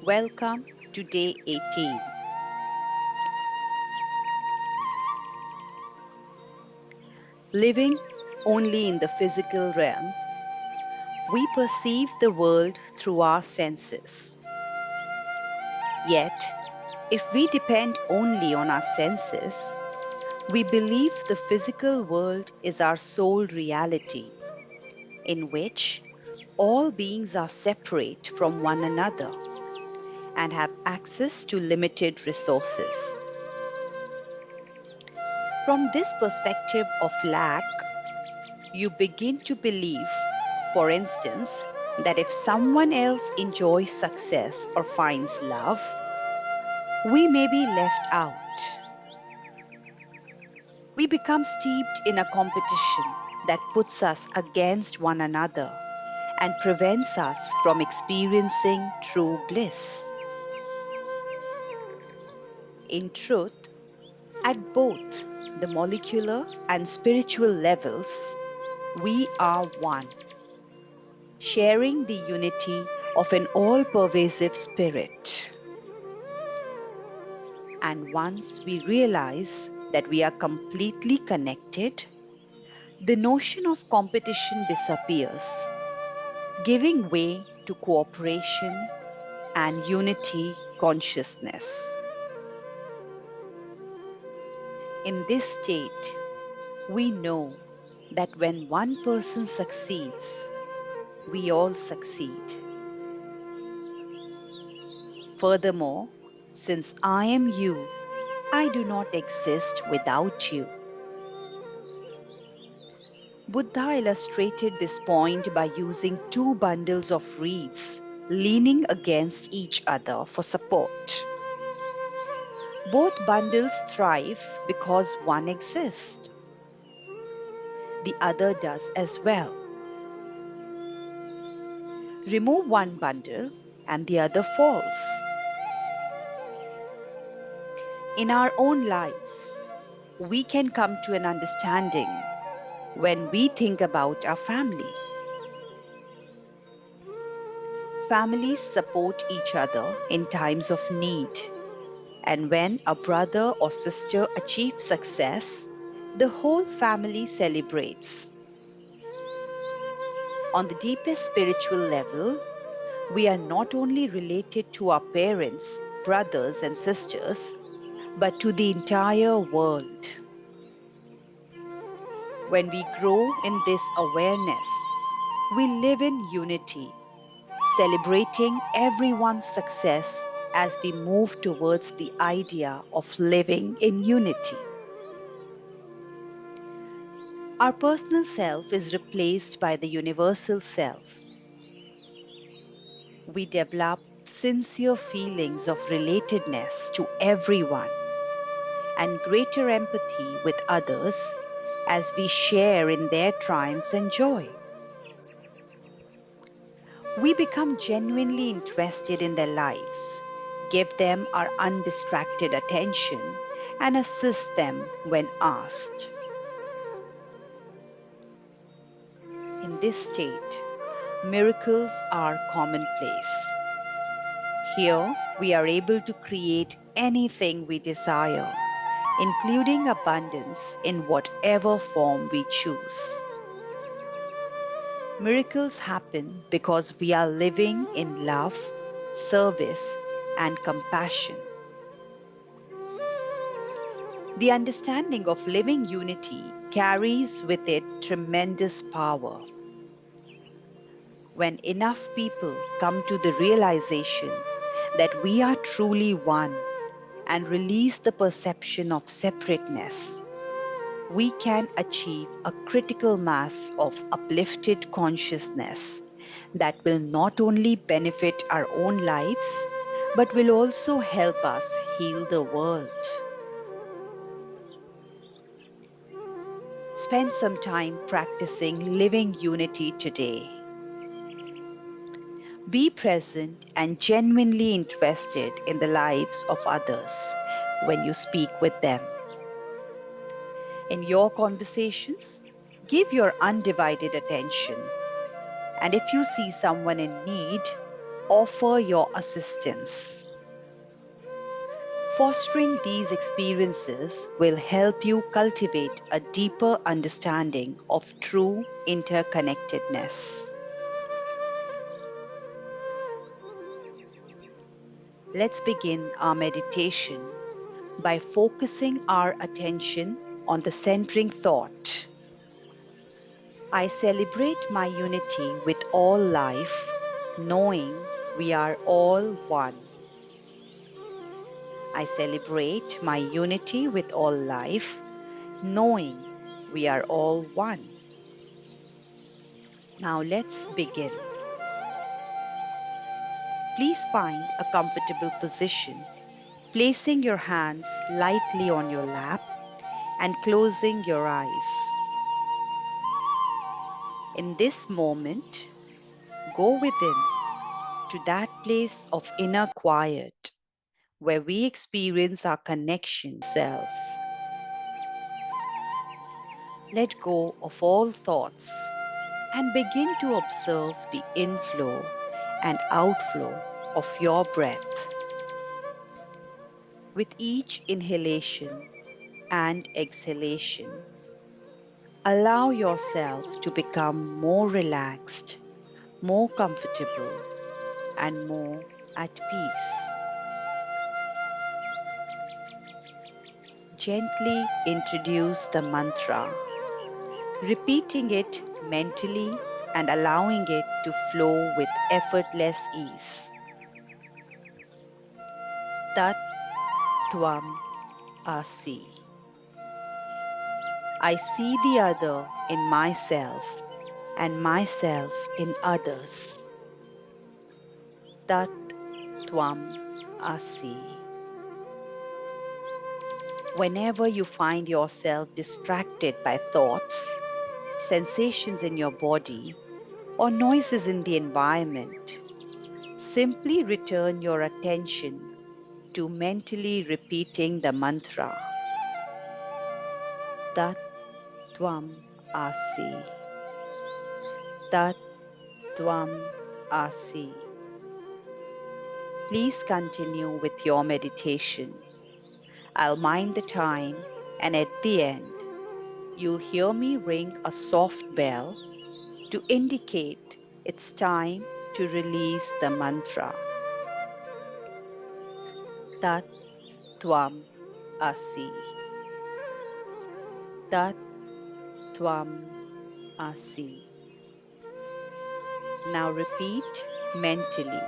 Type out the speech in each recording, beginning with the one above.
Welcome to day 18. Living only in the physical realm, we perceive the world through our senses. Yet, if we depend only on our senses, we believe the physical world is our sole reality, in which all beings are separate from one another and have access to limited resources. From this perspective of lack, you begin to believe, for instance, that if someone else enjoys success or finds love, we may be left out. We become steeped in a competition that puts us against one another and prevents us from experiencing true bliss. In truth, at both the molecular and spiritual levels, we are one, sharing the unity of an all pervasive spirit. And once we realize that we are completely connected, the notion of competition disappears, giving way to cooperation and unity consciousness. In this state, we know that when one person succeeds, we all succeed. Furthermore, since I am you, I do not exist without you. Buddha illustrated this point by using two bundles of reeds leaning against each other for support. Both bundles thrive because one exists. The other does as well. Remove one bundle and the other falls. In our own lives, we can come to an understanding when we think about our family. Families support each other in times of need, and when a brother or sister achieves success, the whole family celebrates. On the deepest spiritual level, we are not only related to our parents, brothers, and sisters, but to the entire world. When we grow in this awareness, we live in unity, celebrating everyone's success as we move towards the idea of living in unity. Our personal self is replaced by the universal self. We develop sincere feelings of relatedness to everyone and greater empathy with others as we share in their triumphs and joy. We become genuinely interested in their lives, give them our undistracted attention, and assist them when asked. In this state, miracles are commonplace. Here, we are able to create anything we desire, including abundance in whatever form we choose. Miracles happen because we are living in love, service, and compassion. The understanding of living unity carries with it tremendous power. When enough people come to the realization that we are truly one and release the perception of separateness, we can achieve a critical mass of uplifted consciousness that will not only benefit our own lives, but will also help us heal the world. Spend some time practicing living unity today. Be present and genuinely interested in the lives of others when you speak with them. In your conversations, give your undivided attention. And if you see someone in need, offer your assistance. Fostering these experiences will help you cultivate a deeper understanding of true interconnectedness. Let's begin our meditation by focusing our attention on the centering thought. I celebrate my unity with all life, knowing we are all one. I celebrate my unity with all life, knowing we are all one. Now let's begin. Please find a comfortable position, placing your hands lightly on your lap and closing your eyes. In this moment, go within to that place of inner quiet where we experience our connection self. Let go of all thoughts and begin to observe the inflow and outflow of your breath. With each inhalation and exhalation, allow yourself to become more relaxed, more comfortable, and more at peace. Gently introduce the mantra, repeating it mentally and allowing it to flow with effortless ease. Tat Tvam Asi. I see the other in myself and myself in others. Tat Tvam Asi. Whenever you find yourself distracted by thoughts, sensations in your body, or noises in the environment, simply return your attention to mentally repeating the mantra Tat Tvam Asi. Tat Tvam Asi. Please continue with your meditation. I'll mind the time, and at the end, you'll hear me ring a soft bell to indicate it's time to release the mantra Tat Tvam Asi. Tat Tvam Asi. Now repeat mentally.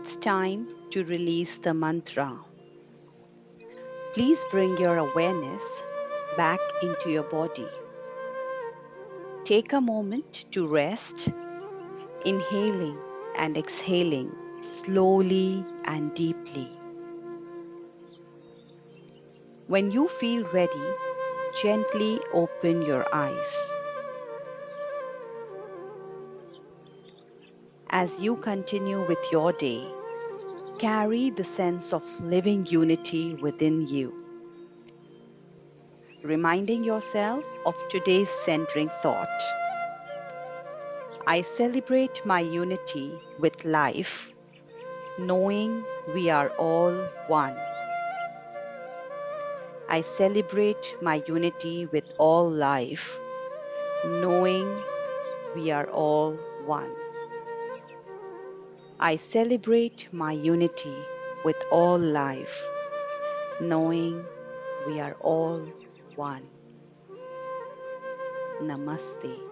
It's time to release the mantra. Please bring your awareness back into your body. Take a moment to rest, inhaling and exhaling slowly and deeply. When you feel ready, gently open your eyes. As you continue with your day, carry the sense of living unity within you, reminding yourself of today's centering thought. I celebrate my unity with life, knowing we are all one. I celebrate my unity with all life, knowing we are all one. I celebrate my unity with all life, knowing we are all one. Namaste.